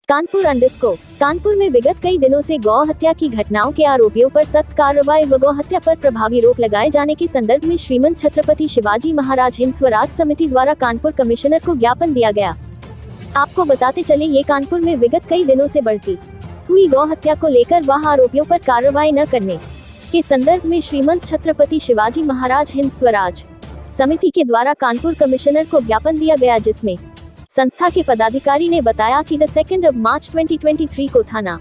कानपुर में विगत कई दिनों से गौ हत्या की घटनाओं के आरोपियों पर सख्त कार्रवाई व गौ हत्या पर प्रभावी रोक लगाए जाने के संदर्भ में श्रीमंत छत्रपति शिवाजी महाराज हिंद स्वराज समिति द्वारा कानपुर कमिश्नर को ज्ञापन दिया गया। आपको बताते चले ये कानपुर में विगत कई दिनों से बढ़ती हुई गौ हत्या को लेकर वहां आरोपियों पर कार्रवाई न करने के संदर्भ में श्रीमंत छत्रपति शिवाजी महाराज हिंद स्वराज समिति के द्वारा कानपुर कमिश्नर को ज्ञापन दिया गया, जिसमें संस्था के पदाधिकारी ने बताया कि 2 मार्च 2023 को थाना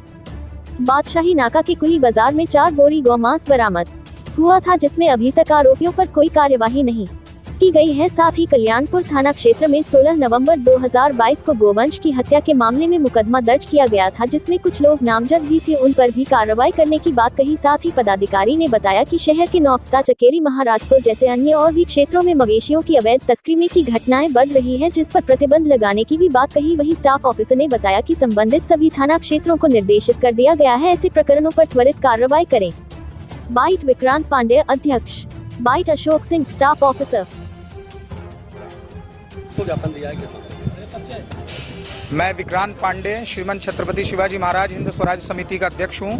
बादशाही नाका के कुली बाजार में 4 बोरी गौमांस बरामद हुआ था, जिसमें अभी तक आरोपियों पर कोई कार्यवाही नहीं की गई है। साथ ही कल्याणपुर थाना क्षेत्र में 16 नवंबर 2022 को गोवंश की हत्या के मामले में मुकदमा दर्ज किया गया था, जिसमें कुछ लोग नामजद भी थे, उन पर भी कार्रवाई करने की बात कही। साथ ही पदाधिकारी ने बताया कि शहर के नौबस्ता, चकेरी, महाराजपुर जैसे अन्य और भी क्षेत्रों में मवेशियों की अवैध तस्करी की घटनाएं बढ़ रही है, जिस पर प्रतिबंध लगाने की भी बात कही। वहीं स्टाफ ऑफिसर ने बताया कि संबंधित सभी थाना क्षेत्रों को निर्देशित कर दिया गया है, ऐसे प्रकरणों पर त्वरित कार्रवाई करें। बाइट विक्रांत पांडे, अध्यक्ष। Byte Ashok Singh, staff officer. ज्ञापन दिया है। मैं विक्रांत पांडे, श्रीमंत छत्रपति शिवाजी महाराज हिंद स्वराज समिति का अध्यक्ष हूं।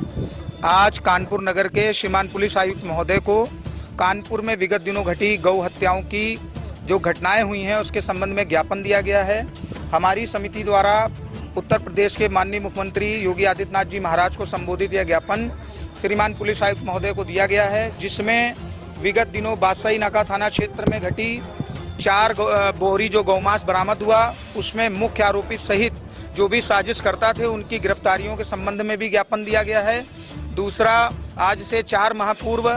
आज कानपुर नगर के श्रीमान पुलिस आयुक्त महोदय को कानपुर में विगत दिनों घटी गौ हत्याओं की जो घटनाएं हुई हैं उसके संबंध में ज्ञापन दिया गया है। हमारी समिति द्वारा उत्तर प्रदेश के माननीय मुख्यमंत्री योगी आदित्यनाथ जी महाराज को संबोधित यह ज्ञापन श्रीमान पुलिस आयुक्त महोदय को दिया गया है, जिसमें विगत दिनों बादशाही नाका थाना क्षेत्र में घटी 4 बोरी जो गौमांस बरामद हुआ, उसमें मुख्य आरोपी सहित जो भी साजिश करता थे उनकी गिरफ्तारियों के संबंध में भी ज्ञापन दिया गया है। दूसरा, आज से 4 माह पूर्व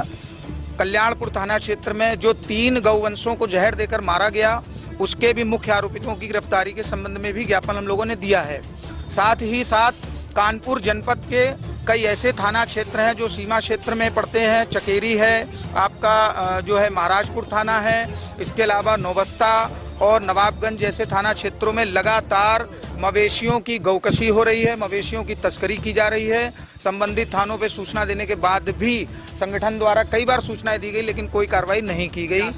कल्याणपुर थाना क्षेत्र में जो 3 गौवंशों को जहर देकर मारा गया, उसके भी मुख्य आरोपियों की गिरफ्तारी के संबंध में भी ज्ञापन हम लोगों ने दिया है। साथ ही साथ कानपुर जनपद के कई ऐसे थाना क्षेत्र हैं जो सीमा क्षेत्र में पड़ते हैं। चकेरी है, आपका जो है महाराजपुर थाना है, इसके अलावा नौबस्ता और नवाबगंज जैसे थाना क्षेत्रों में लगातार मवेशियों की गौकशी हो रही है, मवेशियों की तस्करी की जा रही है। संबंधित थानों पे सूचना देने के बाद भी संगठन द्वारा कई बार सूचनाएं दी गई, लेकिन कोई कार्रवाई नहीं की गई।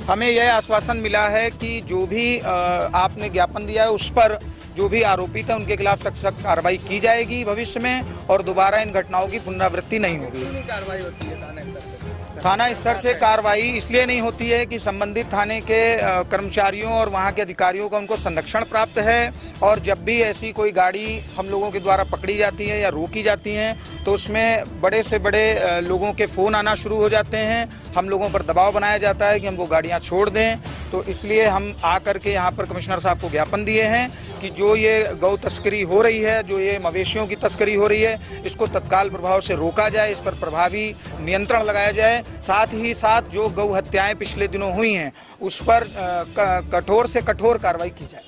हमें यह आश्वासन मिला है कि जो भी आपने ज्ञापन दिया है उस पर जो भी आरोपित है उनके खिलाफ सख्त कार्रवाई की जाएगी भविष्य में, और दोबारा इन घटनाओं की पुनरावृत्ति नहीं होगी। कार्रवाई होती है थाना स्तर से कार्रवाई इसलिए नहीं होती है कि संबंधित थाने के कर्मचारियों और वहां के अधिकारियों का उनको संरक्षण प्राप्त है, और जब भी ऐसी कोई गाड़ी हम लोगों के द्वारा पकड़ी जाती है या रोकी जाती हैं तो उसमें बड़े से बड़े लोगों के फ़ोन आना शुरू हो जाते हैं। हम लोगों पर दबाव बनाया जाता है कि हम वो गाड़ियाँ छोड़ दें, तो इसलिए हम आकर के यहाँ पर कमिश्नर साहब को ज्ञापन दिए हैं कि जो ये गौ तस्करी हो रही है, जो ये मवेशियों की तस्करी हो रही है, इसको तत्काल प्रभाव से रोका जाए, इस पर प्रभावी नियंत्रण लगाया जाए। साथ ही साथ जो गौ हत्याएं पिछले दिनों हुई हैं उस पर कठोर से कठोर कार्रवाई की जाए।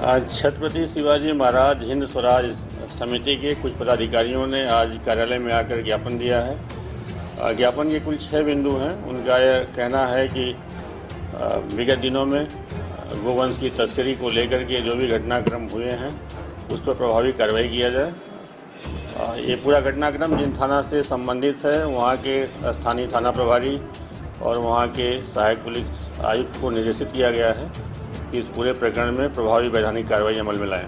आज छत्रपति शिवाजी महाराज हिंद स्वराज समिति के कुछ पदाधिकारियों ने आज कार्यालय में आकर ज्ञापन दिया है। ज्ञापन के कुल 6 बिंदु हैं। उनका यह कहना है कि विगत दिनों में गोवंश की तस्करी को लेकर के जो भी घटनाक्रम हुए हैं उस पर प्रभावी कार्रवाई किया जाए। ये पूरा घटनाक्रम जिन थाना से संबंधित है वहाँ के स्थानीय थाना प्रभारी और वहाँ के सहायक पुलिस आयुक्त को निर्देशित किया गया है कि इस पूरे प्रकरण में प्रभावी वैधानिक कार्रवाई अमल में लाएं।